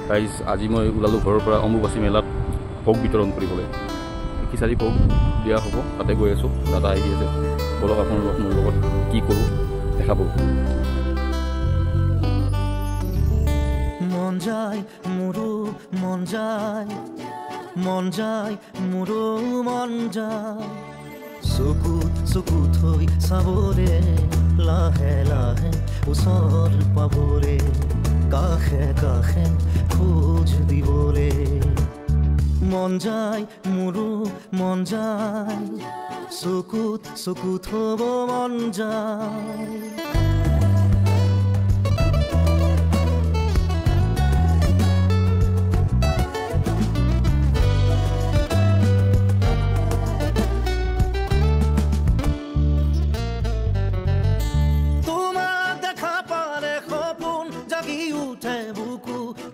Guys আজি মই ওলালোঁ ঘৰৰ পৰা অম্বুবাচী মেলাত ভোগ বিতৰণ কৰিবলৈ। খিচাৰি ভোগ দিয়া হ'ব, তাতে গৈ আছোঁ। দাদা আহি আছে, বলক আপোনালোক মোৰ লগত কি কৰোঁ দেখাব। মন যায় মোৰো মন যায়, মন যায় মোৰো মন যায়, চকুত চকু থৈ চাবৰে, লাহে লাহে ওচৰ পাবৰে, কাষে কাষে খোজ দিবৰে। মন যায় মোৰো মন যায়, চকুত চকু থব মন যায়।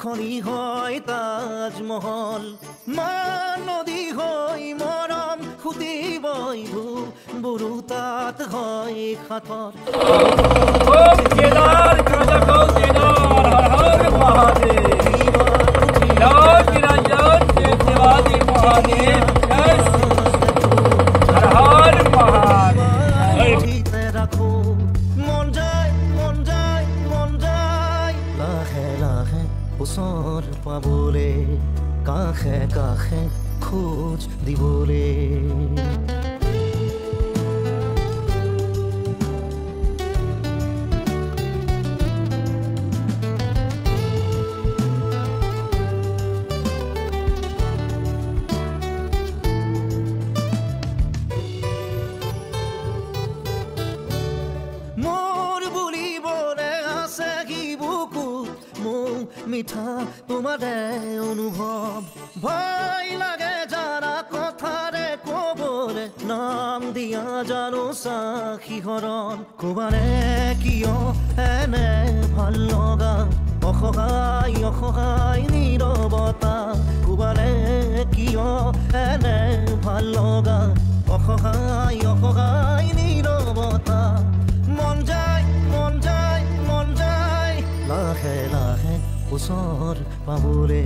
খনি হয় তাজমহল, মান নদী হৈ মৰম সুতিবই বুৰু তাত হয় সাঁথৰ। ৰাখো মন যায় মন যায় মন যায়, লাহে লাহে ওচৰ পাবলে, কাষে কাষে খোজ দিবলে। মিঠা তোমাৰে অনুভৱ, ভয় লাগে যাৰা কথাৰে কবলে, নাম দিয়া জানো সাক্ষীহৰণ। কবাৰে কিয় এনে ভাল লগা, অসহায় অসহায় নীৰৱতা, কবাৰে কিয় এনে ভাল লগা, অসহায় অসহায় নীৰৱতা। মন যায় মন যায় মন যায়, লাহে লাহে ওচৰ পাবলে।